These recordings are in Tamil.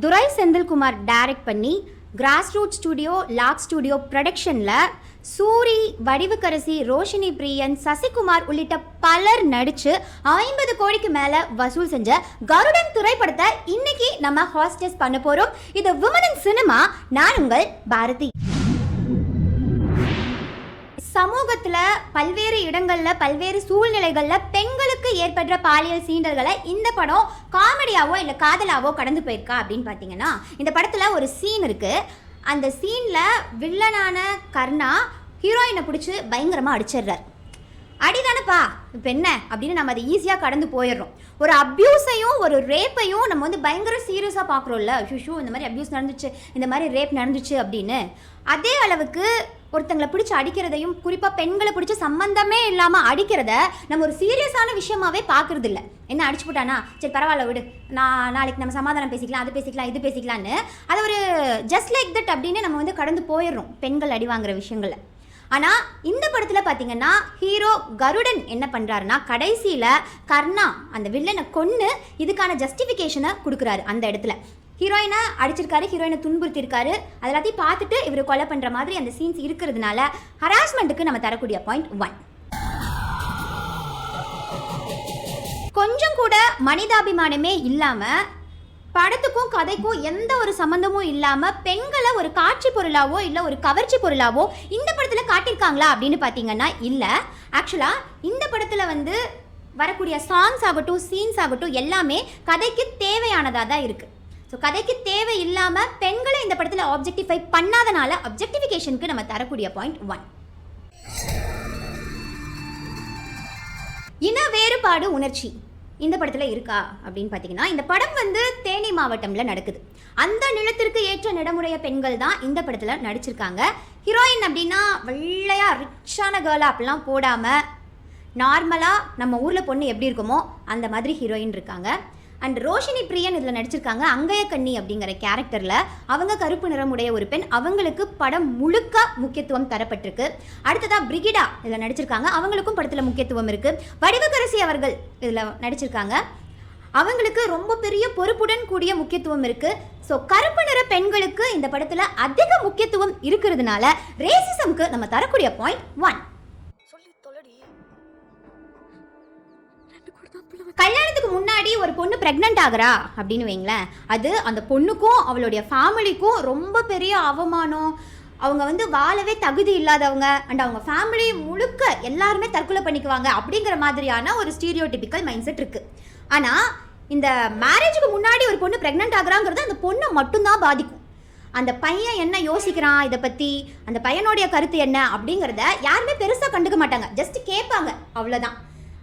துரை செந்தில்குமார் டைரக்ட் பண்ணி Grass Root Studio, Lark Studio ப்ரொடக்ஷனில் சூரி, வடிவுக்கரசி, ரோஷினி பிரியன், சசிகுமார் உள்ளிட்ட பலர் நடிச்சு 50 கோடிக்கு மேல வசூல் செஞ்ச கருடன் திரைப்படத்தை இன்னைக்கு நம்ம ஹாஸ்டஸ் பண்ண போறோம். இது விமன் இன் சினிமா. நான் உங்கள் பாரதி. சமூகத்துல பல்வேறு இடங்கள்ல பல்வேறு சூழ்நிலைகள்ல பெண்களுக்கு ஏற்படுற பாலியல் சீண்டல்களை இந்த படம் காமெடியாவோ இல்ல காதலாவோ கடந்து போயிருக்கா அப்படின்னு பாத்தீங்கன்னா, இந்த படத்துல ஒரு சீன் இருக்கு. அந்த சீன்ல வில்லனான கர்ணா ஹீரோயினை பிடிச்சி பயங்கரமா அடிச்சிடுறார். அடிதானப்பா இப்போ என்ன அப்படின்னு நம்ம அதை ஈஸியாக கடந்து போயிடுறோம். ஒரு அப்யூஸையும் ஒரு ரேப்பையும் நம்ம வந்து பயங்கர சீரியஸாக பார்க்குறோம்ல. ஷூ இந்த மாதிரி அப்யூஸ் நடந்துச்சு, இந்த மாதிரி ரேப் நடந்துச்சு அப்படின்னு. அதே அளவுக்கு ஒருத்தங்களை பிடிச்சி அடிக்கிறதையும், குறிப்பாக பெண்களை பிடிச்சி சம்மந்தமே இல்லாமல் அடிக்கிறத நம்ம ஒரு சீரியஸான விஷயமாவே பார்க்குறது இல்லை. என்ன அடிச்சு போட்டானா, சரி பரவாயில்ல விடு, நான் நாளைக்கு நம்ம சமாதானம் பேசிக்கலாம், அது பேசிக்கலாம், இது பேசிக்கலான்னு அதை ஒரு ஜஸ்ட் லைக் தட் அப்படின்னு நம்ம வந்து கடந்து போயிடுறோம் பெண்கள் அடி வாங்குற விஷயங்களை. ஆனால் இந்த படத்தில் பார்த்தீங்கன்னா ஹீரோ கருடன் என்ன பண்ணுறாருன்னா, கடைசியில் கர்ணா அந்த வில்லனை கொன்று இதுக்கான ஜஸ்டிஃபிகேஷனை கொடுக்குறாரு. அந்த இடத்துல ஹீரோயினை அடிச்சிருக்காரு, ஹீரோயினை துன்புறுத்திருக்காரு. அது எல்லாத்தையும் பார்த்துட்டு இவர் கொலை பண்ணுற மாதிரி அந்த சீன்ஸ் இருக்கிறதுனால ஹராஸ்மெண்ட்டுக்கு நம்ம தரக்கூடிய பாயிண்ட் 1. கொஞ்சம் கூட மனிதாபிமானமே இல்லாமல், படத்துக்கும் கதைக்கும் எந்த ஒரு சம்மந்தமும் இல்லாமல் பெண்களை ஒரு காட்சி பொருளாவோ இல்லை ஒரு கவர்ச்சி பொருளாவோ இந்த படத்தில் காட்டியிருக்காங்களா அப்படின்னு பார்த்தீங்கன்னா இல்லை. ஆக்சுவலாக இந்த படத்தில் வந்து வரக்கூடிய சாங்ஸ் ஆகட்டும், சீன்ஸ் ஆகட்டும் எல்லாமே கதைக்கு தேவையானதாக தான் இருக்குது. ஸோ கதைக்கு தேவை இல்லாமல் பெண்களை இந்த படத்தில் ஆப்ஜெக்டிஃபை பண்ணாதனால அப்ஜெக்டிஃபிகேஷனுக்கு நம்ம தரக்கூடிய பாயிண்ட் 1. இன வேறுபாடு உணர்ச்சி இந்த படத்தில் இருக்கா அப்படின்னு பார்த்தீங்கன்னா, இந்த படம் வந்து தேனி மாவட்டம்ல நடக்குது. அந்த நிலத்திற்கு ஏற்ற நடமுடைய பெண்கள் தான் இந்த படத்தில் நடிச்சிருக்காங்க. ஹீரோயின் அப்படின்னா வெள்ளையா ரிச்சான கேர்ளா அப்படிலாம் போடாமல் நார்மலாக நம்ம ஊரில் பொண்ணு எப்படி இருக்குமோ அந்த மாதிரி ஹீரோயின் இருக்காங்க. அண்ட் ரோஷினி பிரியன் இதில் நடிச்சிருக்காங்க. அங்கைய கண்ணி அப்படிங்கிற கேரக்டரில் அவங்க கருப்பு நிறமுடைய ஒரு பெண். அவங்களுக்கு படம் முழுக்க முக்கியத்துவம் தரப்பட்டிருக்கு. அடுத்ததாக பிரிகிடா இதில் நடிச்சிருக்காங்க. அவங்களுக்கும் படத்தில் முக்கியத்துவம் இருக்குது. வடிவுக்கரசி அவர்கள் இதில் நடிச்சிருக்காங்க. அவங்களுக்கு ரொம்ப பெரிய பொறுப்புடன் கூடிய முக்கியத்துவம் இருக்குது. ஸோ கருப்பு நிற பெண்களுக்கு இந்த படத்தில் அதிக முக்கியத்துவம் இருக்கிறதுனால ரேசிசம்க்கு நம்ம தரக்கூடிய பாயிண்ட் 1. கல்யாணத்துக்கு முன்னாடி ஒரு பொண்ணு பிரெக்னென்ட் ஆகிறா அப்படின்னு வைங்களேன், அது அந்த பொண்ணுக்கும் அவளுடைய ஃபேமிலிக்கும் ரொம்ப பெரிய அவமானம். அவங்க வந்து வாழவே தகுதி இல்லாதவங்க. அண்ட் அவங்க ஃபேமிலி முழுக்க எல்லாருமே தற்கொலை பண்ணிக்குவாங்க அப்படிங்கிற மாதிரியான ஒரு ஸ்டீரியோடிபிக்கல் மைண்ட் செட் இருக்குது. ஆனால் இந்த மேரேஜுக்கு முன்னாடி ஒரு பொண்ணு பிரெக்னென்ட் ஆகுறாங்கிறது அந்த பொண்ணை மட்டும்தான் பாதிக்கும். அந்த பையன் என்ன யோசிக்கிறான் இதை பற்றி, அந்த பையனுடைய கருத்து என்ன அப்படிங்கிறத யாருமே பெருசாக கண்டுக்க மாட்டாங்க, ஜஸ்ட் கேட்பாங்க, அவ்வளோதான்.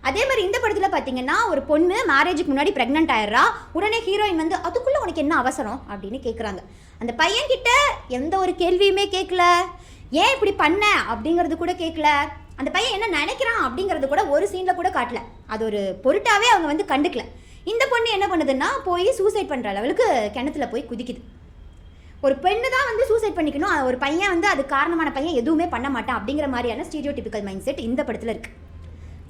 அதே மாதிரி இந்த படத்தில் பார்த்தீங்கன்னா ஒரு பொண்ணு மேரேஜுக்கு முன்னாடி ப்ரெக்னென்ட் ஆயிடுறா. உடனே ஹீரோயின் வந்து அதுக்குள்ளே உனக்கு என்ன அவசரம் அப்படின்னு கேட்குறாங்க. அந்த பையன்கிட்ட எந்த ஒரு கேள்வியுமே கேட்கல, ஏன் இப்படி பண்ண அப்படிங்கிறது கூட கேட்கல, அந்த பையன் என்ன நினைக்கிறான் அப்படிங்கிறது கூட ஒரு சீனில் கூட காட்டல. அது ஒரு பொருட்டாவே அவங்க வந்து கண்டுக்கல. இந்த பொண்ணு என்ன பண்ணுதுன்னா போய் சூசைட் பண்ணுற லெவலுக்கு கிணத்துல போய் குதிக்குது. ஒரு பெண்ணு தான் வந்து சூசைட் பண்ணிக்கணும், ஒரு பையன் வந்து அது காரணமான பையன் எதுவுமே பண்ண மாட்டான் அப்படிங்கிற மாதிரியான ஸ்டீரியோடிபிக்கல் மைண்ட் செட் இந்த படத்தில் இருக்குது.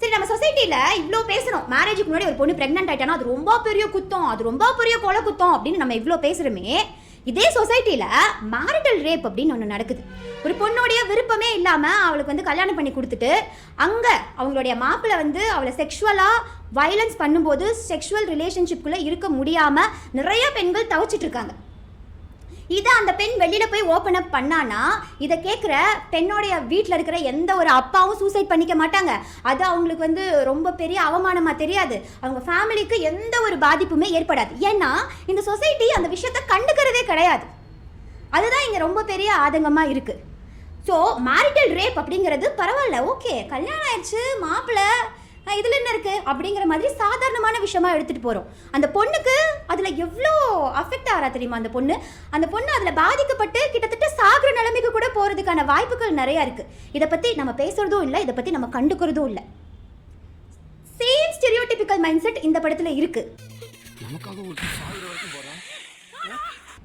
சரி, நம்ம சொசைட்டியில் இவ்வளோ பேசுகிறோம், மேரேஜுக்கு முன்னாடி ஒரு பொண்ணு ப்ரெக்னென்ட் ஆகிட்டானா அது ரொம்ப பெரிய குத்தம், அது ரொம்ப பெரிய கொலை குத்தம் அப்படின்னு நம்ம இவ்வளோ பேசுகிறோமே. இதே சொசைட்டியில் மேரிட்டல் ரேப் அப்படின்னு ஒன்று நடக்குது. ஒரு பொண்ணுடைய விருப்பமே இல்லாமல் அவளுக்கு வந்து கல்யாணம் பண்ணி கொடுத்துட்டு அங்கே அவங்களுடைய மாப்பிள்ளை வந்து அவளை செக்ஷுவலாக வயலன்ஸ் பண்ணும்போது செக்ஷுவல் ரிலேஷன்ஷிப்குள்ளே இருக்க முடியாமல் நிறைய பெண்கள் தவிச்சிட்டு இருக்காங்க. இதை அந்த பெண் வெளியில் போய் ஓப்பன் அப் பண்ணானா இதை கேட்குற பெண்ணோடைய வீட்டில் இருக்கிற எந்த ஒரு அப்பாவும் சூசைட் பண்ணிக்க மாட்டாங்க. அது அவங்களுக்கு வந்து ரொம்ப பெரிய அவமானமாக தெரியாது, அவங்க ஃபேமிலிக்கு எந்த ஒரு பாதிப்புமே ஏற்படாது. ஏன்னா இந்த சொசைட்டி அந்த விஷயத்தை கண்டுக்கிறதே கிடையாது. அதுதான் இங்கே ரொம்ப பெரிய ஆதங்கமாக இருக்குது. ஸோ மேரிட்டல் ரேப் அப்படிங்கிறது பரவாயில்ல, ஓகே, கல்யாணம் ஆயிடுச்சு, மாப்பிள்ளை இதில் என்ன இருக்குது அப்படிங்கிற மாதிரி சாதாரணமான விஷயமா எடுத்துகிட்டு போகிறோம். அந்த பொண்ணுக்கு அதில் எவ்வளோ அஃபெக்ட் ஆகிறா தெரியுமா அந்த பொண்ணு அதில் பாதிக்கப்பட்டு கிட்டத்தட்ட சாகிற நிலைமைக்கு கூட போகிறதுக்கான வாய்ப்புகள் நிறையா இருக்குது. இதை பற்றி நம்ம பேசுகிறதும் இல்லை, இதை பற்றி நம்ம கண்டுக்கிறதும் இல்லை. சேம் ஸ்டெரியோடிபிக்கல் மைண்ட் செட் இந்த படத்தில் இருக்குது.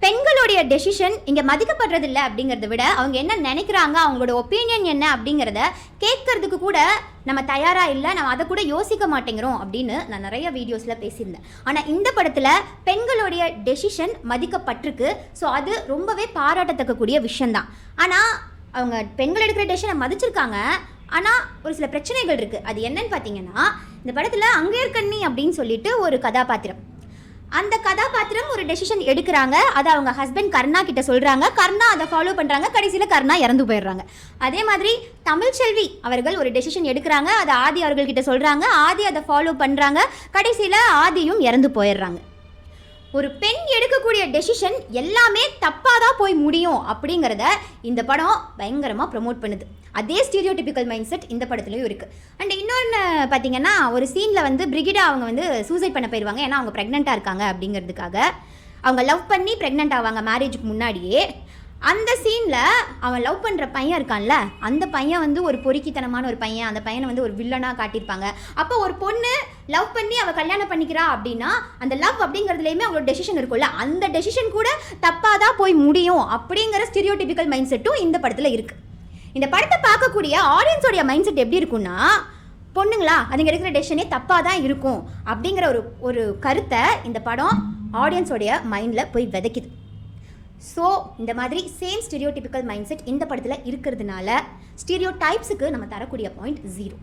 பெண்களுடைய டெசிஷன் இங்கே மதிக்கப்படுறதில்லை அப்படிங்கிறத விட அவங்க என்ன நினைக்கிறாங்க, அவங்களோட ஒப்பீனியன் என்ன அப்படிங்கிறத கேட்கறதுக்கு கூட நம்ம தயாராக இல்லை, நம்ம அதை கூட யோசிக்க மாட்டேங்கிறோம் அப்படின்னு நான் நிறைய வீடியோஸில் பேசியிருந்தேன். ஆனால் இந்த படத்தில் பெண்களுடைய டெசிஷன் மதிக்கப்பட்டிருக்கு. ஸோ அது ரொம்பவே பாராட்டத்தக்கக்கூடிய விஷயந்தான். ஆனால் அவங்க பெண்கள் எடுக்கிற டெசிஷனை மதிச்சிருக்காங்க. ஆனால் ஒரு சில பிரச்சனைகள் இருக்குது. அது என்னன்னு பார்த்தீங்கன்னா, இந்த படத்தில் அங்கேற்கண்ணி அப்படின்னு சொல்லிட்டு ஒரு கதாபாத்திரம், அந்த கதாபாத்திரம் ஒரு டெசிஷன் எடுக்கிறாங்க. அதை அவங்க ஹஸ்பண்ட் கர்ணா கிட்ட சொல்கிறாங்க. கர்ணா அதை ஃபாலோ பண்ணுறாங்க. கடைசியில் கர்ணா இறந்து போயிடுறாங்க. அதே மாதிரி தமிழ்ச்செல்வி அவர்கள் ஒரு டெசிஷன் எடுக்கிறாங்க. அதை ஆதி அவர்கள்கிட்ட சொல்கிறாங்க. ஆதி அதை ஃபாலோ பண்ணுறாங்க. கடைசியில் ஆதியும் இறந்து போயிடுறாங்க. ஒரு பெண் எடுக்கக்கூடிய டெசிஷன் எல்லாமே தப்பாக தான் போய் முடியும் அப்படிங்கிறத இந்த படம் பயங்கரமாக ப்ரொமோட் பண்ணுது. அதே ஸ்டீரியோடிபிக்கல் மைண்ட் செட் இந்த படத்துலையும் இருக்குது. அண்ட் இன்னொன்று பார்த்தீங்கன்னா, ஒரு சீனில் வந்து பிரிகிடா அவங்க வந்து சூசைட் பண்ண போயிடுவாங்க. ஏன்னா அவங்க ப்ரெக்னெண்ட்டாக இருக்காங்க அப்படிங்கிறதுக்காக. அவங்க லவ் பண்ணி ப்ரெக்னென்ட் ஆவாங்க மேரேஜுக்கு முன்னாடியே. அந்த சீனில் அவன் லவ் பண்ணுற பையன் இருக்கான்ல, அந்த பையன் வந்து ஒரு பொறுக்கித்தனமான ஒரு பையன். அந்த பையனை வந்து ஒரு வில்லனாக காட்டியிருப்பாங்க. அப்போ ஒரு பொண்ணு லவ் பண்ணி அவள் கல்யாணம் பண்ணிக்கிறா அப்படின்னா, அந்த லவ் அப்படிங்கிறதுலையுமே அவளோட டெசிஷன் இருக்கும்ல, அந்த டெசிஷன் கூட தப்பாக தான் போய் முடியும் அப்படிங்கிற ஸ்டீரியோடிபிக்கல் மைண்ட் செட்டும் இந்த படத்தில் இருக்குது. இந்த படத்தை பார்க்கக்கூடிய ஆடியன்ஸோடைய மைண்ட் செட் எப்படி இருக்குன்னா, பொண்ணுங்களா அதுங்க எடுக்கிற டெசிஷனே தப்பாக தான் இருக்கும் அப்படிங்கிற ஒரு கருத்தை இந்த படம் ஆடியன்ஸோடைய மைண்டில் போய் விதைக்குது. ஸோ இந்த மாதிரி சேம் ஸ்டீரியோடிபிக்கல் மைண்ட் செட் இந்த படத்தில் இருக்கிறதுனால ஸ்டீரியோ டைப்ஸுக்கு நம்ம தரக்கூடிய பாயிண்ட் 0.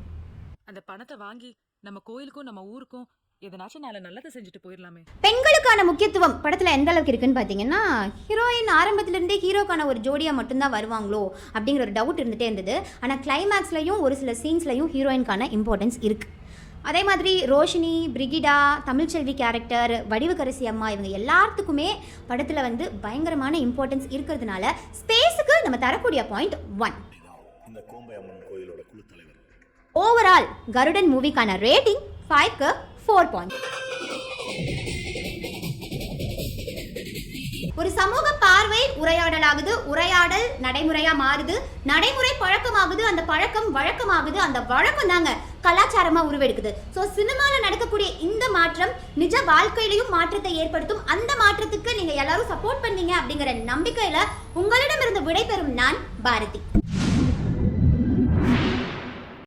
அந்த பணத்தை வாங்கி நம்ம கோயிலுக்கும் நம்ம ஊருக்கும் எதனாச்சும் நல்லதை செஞ்சுட்டு போயிடலாமே. பெண்களுக்கான முக்கியத்துவம் படத்தில் எந்த அளவுக்கு இருக்குன்னு பார்த்தீங்கன்னா, ஹீரோயின் ஆரம்பத்திலேருந்தே ஹீரோக்கான ஒரு ஜோடியாக மட்டும்தான் வருவாங்களோ அப்படிங்கிற ஒரு டவுட் இருந்துகிட்டே இருந்தது. ஆனால் கிளைமேக்ஸ்லையும் ஒரு சில சீன்ஸ்லையும் ஹீரோயின்கான இம்பார்ட்டன்ஸ் இருக்குது. அதே மாதிரி ரோஷினி, பிரிகிடா, தமிழ்ச்செல்வி கேரக்டர், வடிவுக்கரசி அம்மா, இவங்க எல்லாத்துக்குமே படத்தில் வந்து பயங்கரமான இம்பார்ட்டன்ஸ் இருக்கிறதுனால ஸ்பேஸுக்கு நம்ம தரக்கூடிய பாயிண்ட் 1. ஓவரால் கருடன் மூவிக்கான ரேட்டிங் 5க்கு 4 பாயிண்ட். ஒரு சமூக பார்வை உரையாடலாகுது, உரையாடல் நடைமுறையா மாறுது, நடைமுறை பழக்கமாகுது, அந்த பழக்கம் வழக்கமாகுது, அந்த வழக்கம் தாங்க கலாச்சாரமா உருவெடுக்குது. ஸோ சினிமாவில் நடக்கக்கூடிய இந்த மாற்றம் நிஜ வாழ்க்கையிலையும் மாற்றத்தை ஏற்படுத்தும். அந்த மாற்றத்துக்கு நீங்க எல்லாரும் சப்போர்ட் பண்ணீங்க அப்படிங்கிற நம்பிக்கையில உங்களிடமிருந்து விடைபெறும் நான் பாரதி.